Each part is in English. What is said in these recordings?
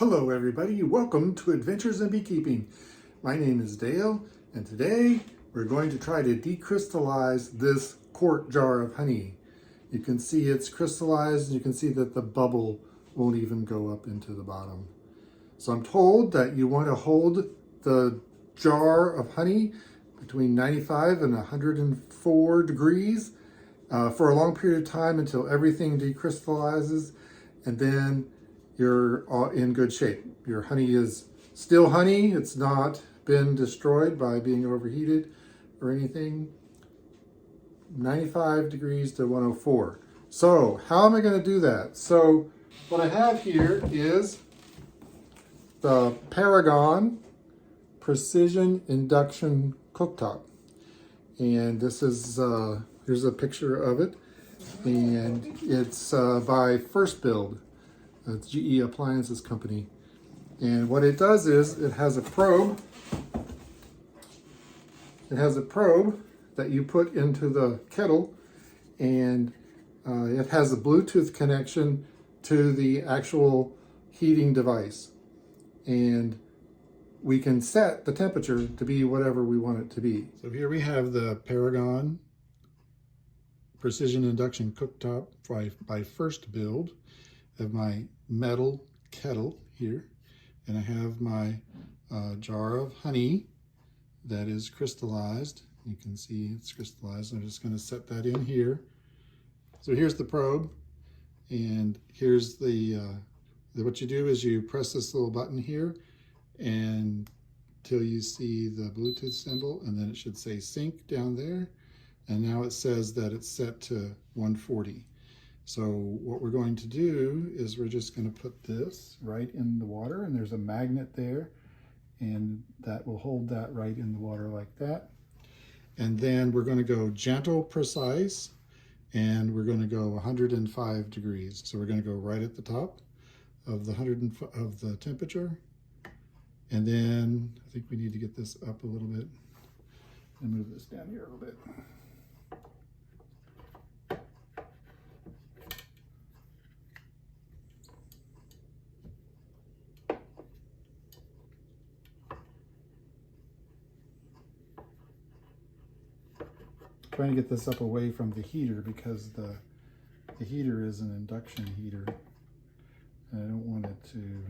Hello everybody, welcome to Adventures in Beekeeping. My name is Dale, and today we're going to try to decrystallize this quart jar of honey. You can see it's crystallized, and you can see that the bubble won't even go up into the bottom. So I'm told that you want to hold the jar of honey between 95 and 104 degrees for a long period of time until everything decrystallizes, and then you're all in good shape. Your honey is still honey. It's not been destroyed by being overheated or anything. 95 degrees to 104. So how am I going to do that? So what I have here is the Paragon Precision Induction Cooktop. And this is, here's a picture of it. And it's by First Build. It's GE Appliances Company. And what it does is it has a probe. It has a probe that you put into the kettle, and it has a Bluetooth connection to the actual heating device. And we can set the temperature to be whatever we want it to be. So here we have the Paragon Precision Induction Cooktop by First Build. I have my metal kettle here, and I have my jar of honey that is crystallized. You can see it's crystallized. I'm just going to set that in here. So here's the probe, and here's the what you do is you press this little button here and till you see the Bluetooth symbol, and then it should say sync down there, and now it says that it's set to 140. So what we're going to do is we're just going to put this right in the water, and there's a magnet there, and that will hold that right in the water like that. And then we're going to go gentle precise, and we're going to go 105 degrees. So we're going to go right at the top of the temperature. And then I think we need to get this up a little bit and move this down here a little bit. Trying to get this up away from the heater because the heater is an induction heater, and I don't want it to.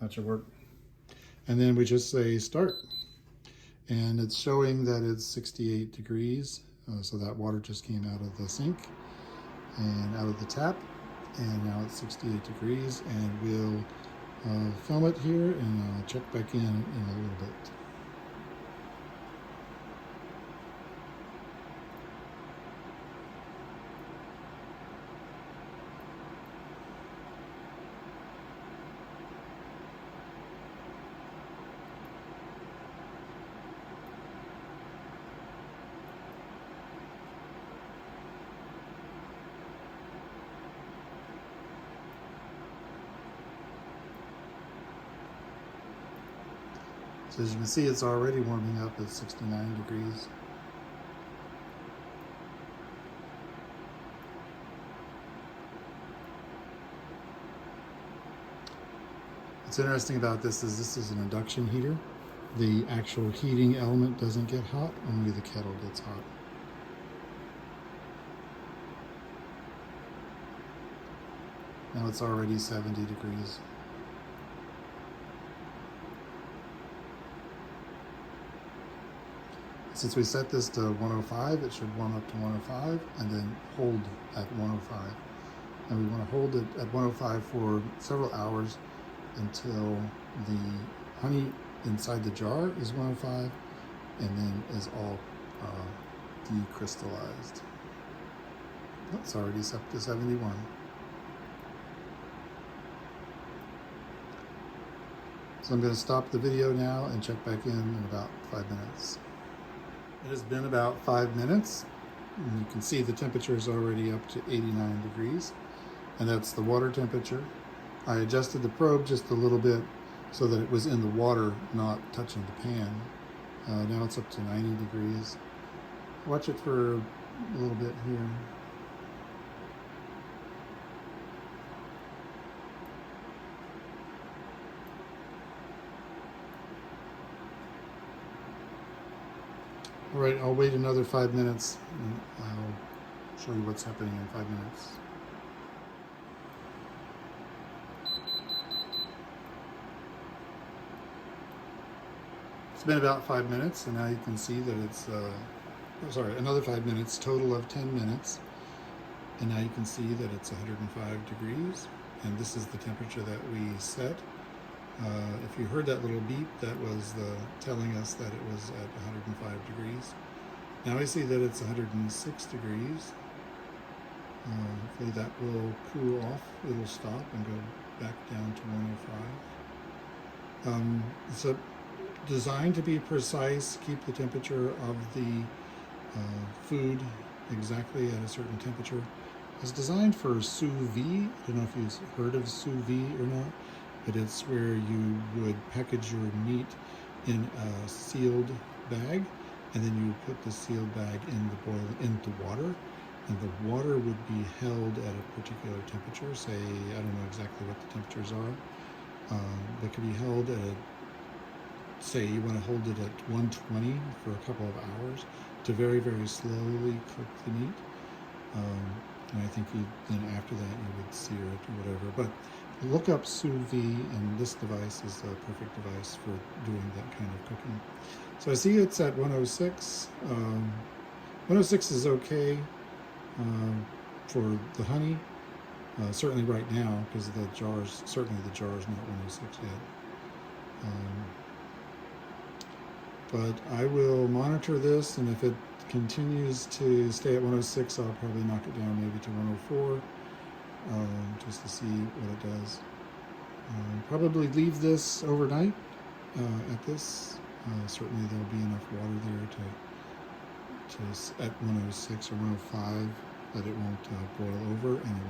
That should work. And then we just say start, and it's showing that it's 68 degrees. So that water just came out of the sink and out of the tap, and now it's 68 degrees. And we'll film it here, and I'll check back in a little bit. So as you can see, it's already warming up at 69 degrees. What's interesting about this is an induction heater. The actual heating element doesn't get hot, only the kettle gets hot. Now it's already 70 degrees. Since we set this to 105, it should warm up to 105 and then hold at 105. And we want to hold it at 105 for several hours until the honey inside the jar is 105 and then is all decrystallized. It's already set to 71. So I'm going to stop the video now and check back in about 5 minutes. It has been about 5 minutes, and you can see the temperature is already up to 89 degrees, and that's the water temperature. I adjusted the probe just a little bit so that it was in the water, not touching the pan. Now it's up to 90 degrees. Watch it for a little bit here. All right, I'll wait another 5 minutes and I'll show you what's happening in 5 minutes. It's been about 5 minutes, and now you can see that it's, another 5 minutes, total of 10 minutes. And now you can see that it's 105 degrees, and this is the temperature that we set. If you heard that little beep, that was telling us that it was at 105 degrees. Now I see that it's 106 degrees. Hopefully that will cool off. It'll stop and go back down to 105. It's designed to be precise, keep the temperature of the food exactly at a certain temperature. It's designed for sous vide. I don't know if you've heard of sous vide or not, but it's where you would package your meat in a sealed bag, and then you put the sealed bag into water, and the water would be held at a particular temperature. Say, I don't know exactly what the temperatures are. They could be held at say you want to hold it at 120 for a couple of hours to very, very slowly cook the meat. And I think then after that you would sear it or whatever. But look up sous vide, and this device is a perfect device for doing that kind of cooking. So I see it's at 106. 106 is okay for the honey, certainly right now, because the jar's not 106 yet. But I will monitor this, and if it continues to stay at 106, I'll probably knock it down maybe to 104, just to see what it does. Probably leave this overnight at this. Certainly there'll be enough water there to at 106 or 105 that it won't boil over, and it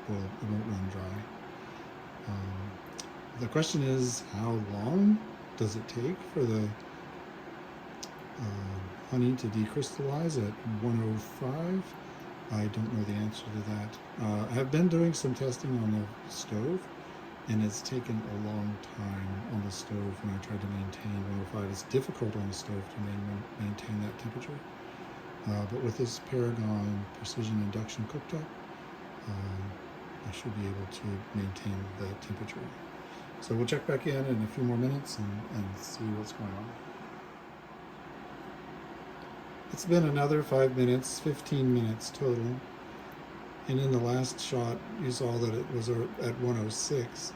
won't run dry. The question is, how long does it take for the honey to decrystallize at 105? I don't know the answer to that. I have been doing some testing on the stove, and it's taken a long time on the stove when I tried to maintain 105. It's difficult on the stove to maintain that temperature. But with this Paragon Precision Induction Cooktop, I should be able to maintain the temperature. So we'll check back in a few more minutes and see what's going on. It's been another 5 minutes, 15 minutes total. And in the last shot, you saw that it was at 106.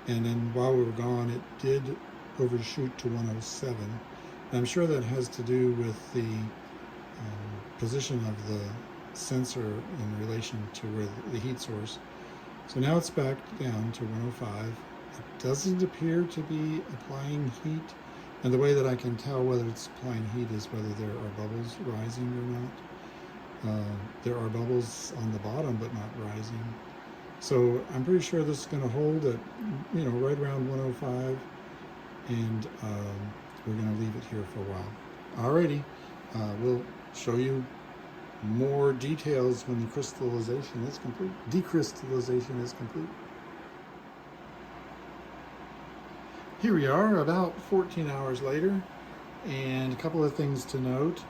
And then while we were gone, it did overshoot to 107. And I'm sure that has to do with the position of the sensor in relation to where the heat source. So now it's back down to 105. It doesn't appear to be applying heat. And the way that I can tell whether it's applying heat is whether there are bubbles rising or not. There are bubbles on the bottom, but not rising. So I'm pretty sure this is going to hold at, right around 105, and we're going to leave it here for a while. Alrighty, we'll show you more details when the crystallization is complete. Decrystallization is complete. Here we are, about 14 hours later, and a couple of things to note.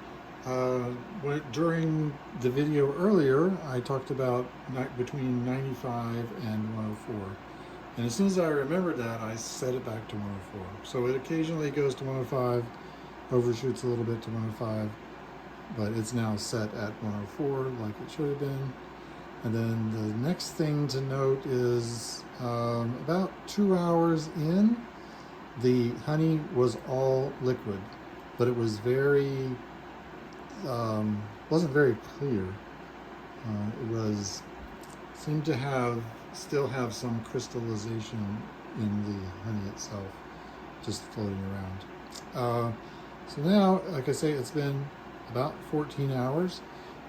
During the video earlier, I talked about between 95 and 104. And as soon as I remembered that, I set it back to 104. So it occasionally goes to 105, overshoots a little bit to 105, but it's now set at 104 like it should have been. And then the next thing to note is about 2 hours in, the honey was all liquid, but it was wasn't very clear. It seemed to still have some crystallization in the honey itself, just floating around. So now, like I say, it's been about 14 hours,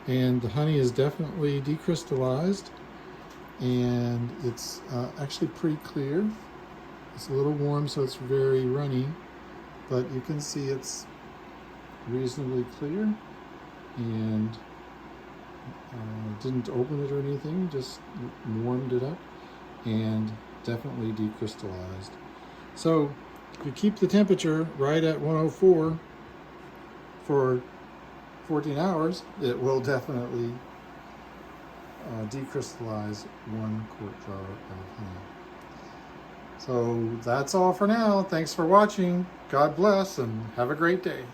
and the honey is definitely decrystallized, and it's actually pretty clear. It's a little warm, so it's very runny, but you can see it's reasonably clear, and didn't open it or anything, just warmed it up, and definitely decrystallized. So if you keep the temperature right at 104 for 14 hours, it will definitely decrystallize 1 quart jar of honey. So that's all for now. Thanks for watching. God bless and have a great day.